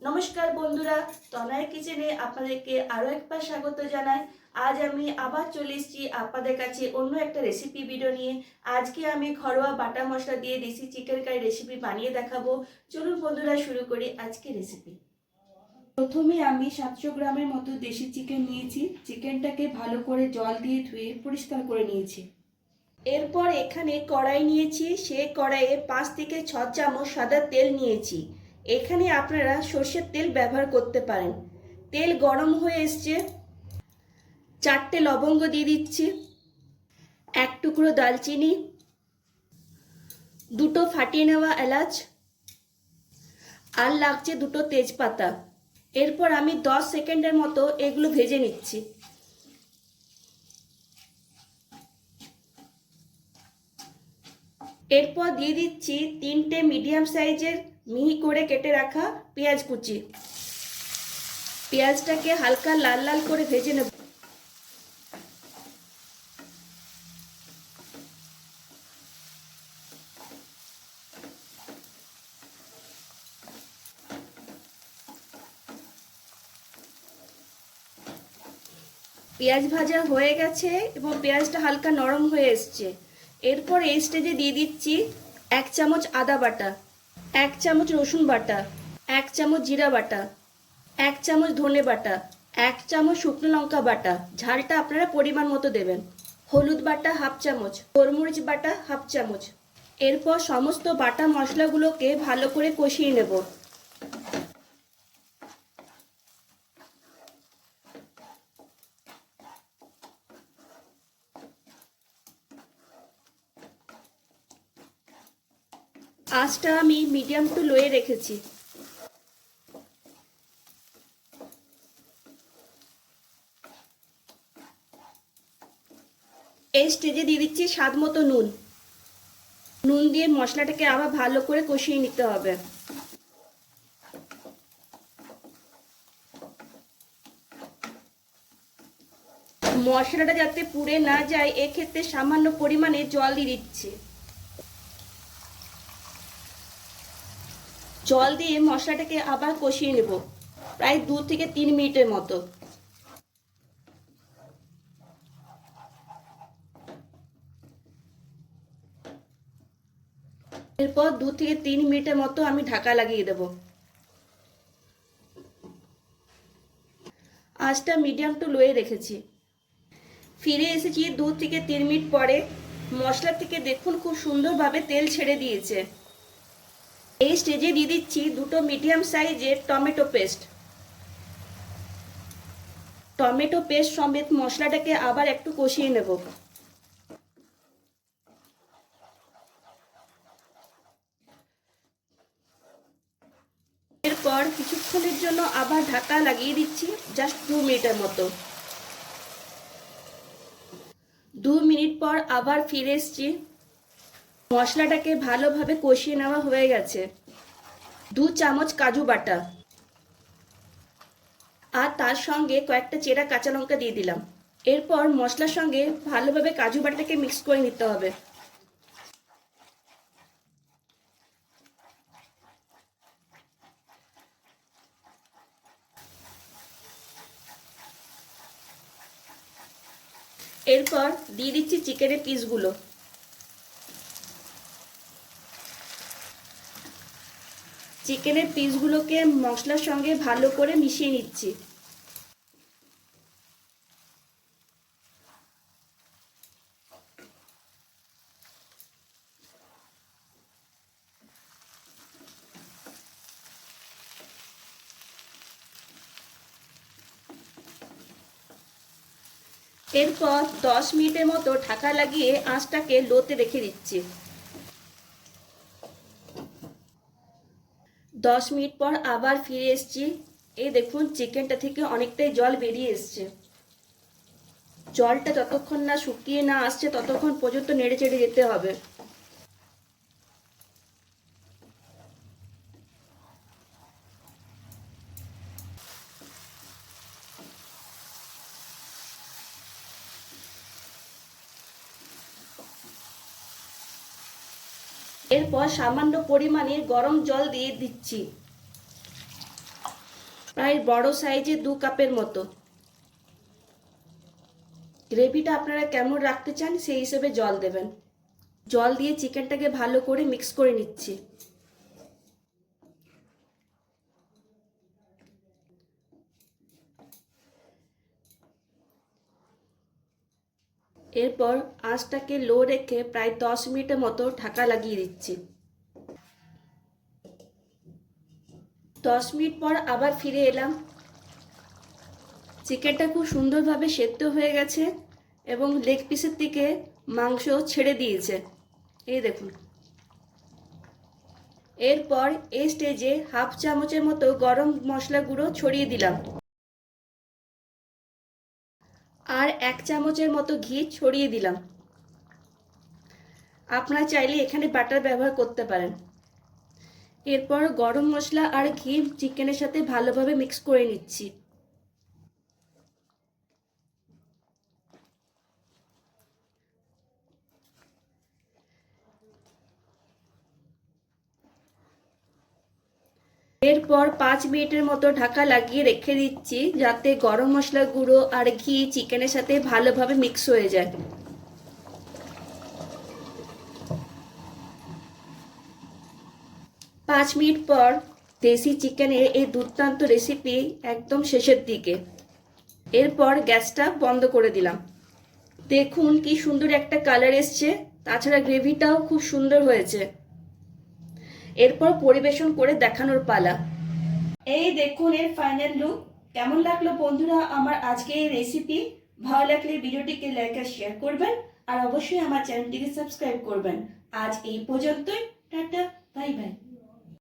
নমস্কার বন্ধুরা, তনয় কিচেনে আপনাদেরকে আরও একবার স্বাগত জানাই। আজ আমি আবার চলে এসেছি আপনাদের কাছে অন্য একটা রেসিপি ভিডিও নিয়ে। আজকে আমি ঘরোয়া বাটা মশলা দিয়ে দেশি চিকেন কারি রেসিপি বানিয়ে দেখাবো। চলুন বন্ধুরা, শুরু করি আজকে রেসিপি। প্রথমে আমি 700 গ্রামের মতো দেশি চিকেন নিয়েছি। চিকেনটাকে ভালো করে জল দিয়ে ধুয়ে পরিষ্কার করে নিয়েছি। এরপর এখানে কড়াই নিয়েছি, সেই কড়াইয়ে 5 থেকে 6 চামচ সাদা তেল নিয়েছি। এখানে আপনারা সর্ষের তেল ব্যবহার করতে পারেন। তেল গরম হয়ে এসছে, 4টে লবঙ্গ দিয়ে দিচ্ছি, 1 টুকরো দালচিনি, 2টো ফাটিয়ে নেওয়া এলাচ, আর লাগছে 2টো তেজপাতা। এরপর আমি 10 সেকেন্ডের মতো এগুলো ভেজে নিচ্ছি। এরপর দিয়ে দিচ্ছি 3টে মিডিয়াম সাইজের মিহি করে কেটে রাখা পেঁয়াজ কুচি। পেঁয়াজটাকে হালকা লাল লাল করে ভেজে নেব। পেঁয়াজ ভাজা হয়ে গেছে এবং পেঁয়াজটা হালকা নরম হয়ে এসছে। এরপর এই স্টেজে দিয়ে দিচ্ছি 1 চামচ আদা বাটা, 1 চামচ রসুন বাটা, 1 চামচ জিরা বাটা, 1 চামচ ধনে বাটা, 1 চামচ শুকনো লঙ্কা বাটা, ঝালটা আপনারা পরিমাণ মতো দেবেন, হলুদ বাটা 1/2 চামচ, গোলমরিচ বাটা 1/2 চামচ। এরপর সমস্ত বাটা মশলাগুলোকে ভালো করে কষিয়ে নেব। আঁচটা আমি মিডিয়াম টু লোয়ে রেখেছি। এই স্টেজে দিয়ে দিচ্ছি স্বাদ মতো নুন। নুন দিয়ে মশলাটাকে আবার ভালো করে কষিয়ে নিতে হবে। মশলাটা যাতে পুড়ে না যায়, এক্ষেত্রে সামান্য পরিমাণে জল দিয়ে দিচ্ছি। জল দিয়ে মশলাটাকে আবার কষিয়ে নেব প্রায় 2 থেকে 3 মিনিটের মতো। এরপর 2 থেকে 3 মিনিটের মতো আমি ঢাকা লাগিয়ে দেব। আঁচটা মিডিয়াম টু লোয়ে রেখেছি। ফিরে এসেছি 2 থেকে 3 মিনিট পরে। মশলা থেকে দেখুন খুব সুন্দরভাবে তেল ছেড়ে দিয়েছে। এই স্টেজে দিয়ে দিচ্ছি 2টো মিডিয়াম সাইজের টমেটো পেস্ট। টমেটো পেস্ট সমেত মশলাটাকে আবার একটু কষিয়ে নেব। এরপর কিছুক্ষণের জন্য আবার ঢাকা লাগিয়ে দিচ্ছি, জাস্ট 2 মিনিটের মতো। 2 মিনিট পর আবার ফিরে এসেছি। মশলাটাকে ভালোভাবে কষিয়ে নেওয়া হয়ে গেছে। 2 চামচ কাজু বাটা আর তার সঙ্গে কয়েকটা চেরা কাঁচা লঙ্কা দিয়ে দিলাম। এরপর মশলার সঙ্গে ভালোভাবে কাজু বাটাটাকে মিক্স করে নিতে হবে। এরপর দিয়ে দিচ্ছি চিকেনের পিসগুলো। চিকেনের পিসগুলোকে মশলার সঙ্গে ভালো করে মিশিয়ে নিচ্ছি। এরপর 10 মিনিটের মতো ঢাকা লাগিয়ে আঁচটাকে লোতে রেখে দিচ্ছি। 10 মিনিট পর আবার ফিরে এসেছি। এই দেখুন চিকেনটা থেকে অনেকটাই জল বেরিয়ে এসছে। জলটা যতক্ষণ না শুকিয়ে না আসছে ততক্ষণ পর্যন্ত নেড়ে চেড়ে যেতে হবে। এরপর সামান্য পরিমাণে গরম জল দিয়ে দিচ্ছি। প্রায় বড় সাইজে 2 কাপের মতো। গ্রেভিটা আপনারা কেমন রাখতে চান সেই হিসেবে জল দেবেন। জল দিয়ে চিকেনটাকে ভালো করে মিক্স করে নিচ্ছি। এরপর আঁচটাকে লো রেখে প্রায় 10 মিনিটের মতো ঢাকা লাগিয়ে দিচ্ছি। 10 মিনিট পর আবার ফিরে এলাম। চিকেনটা খুব সুন্দরভাবে সেদ্ধ হয়ে গেছে এবং লেগ পিসের দিকে মাংস ছেড়ে দিয়েছে, এই দেখুন। এরপর এই স্টেজে হাফ চামচের মতো গরম মশলা গুঁড়ো ছড়িয়ে দিলাম আর 1 চামচের মতো ঘি ছড়িয়ে দিলাম। আপনারা চাইলে এখানে বাটার ব্যবহার করতে পারেন। এরপর গরম মশলা আর ঘি চিকেনের সাথে ভালোভাবে মিক্স করে নিচ্ছি। এরপর 5 মিনিটের মতো ঢাকা লাগিয়ে রেখে দিচ্ছি যাতে গরম মশলা গুঁড়ো আর ঘি চিকেনের সাথে ভালোভাবে মিক্স হয়ে যায়। 5 মিনিট পর দেশি চিকেনের এই দুর্দান্ত রেসিপি একদম শেষের দিকে। এরপর গ্যাসটা বন্ধ করে দিলাম। দেখুন কি সুন্দর একটা কালার এসছে, তাছাড়া গ্রেভিটাও খুব সুন্দর হয়েছে। এরপর পরিবেশন করে দেখানোর পালা। এই দেখুন এর ফাইনাল লুক। কেমন লাগলো বন্ধুরা আমার আজকে এই রেসিপি? ভালো লাগলে ভিডিওটিকে লাইক আর শেয়ার করবেন আর অবশ্যই আমার চ্যানেলটিকে সাবস্ক্রাইব করবেন। আজ এই পর্যন্তই। Tata, bye bye.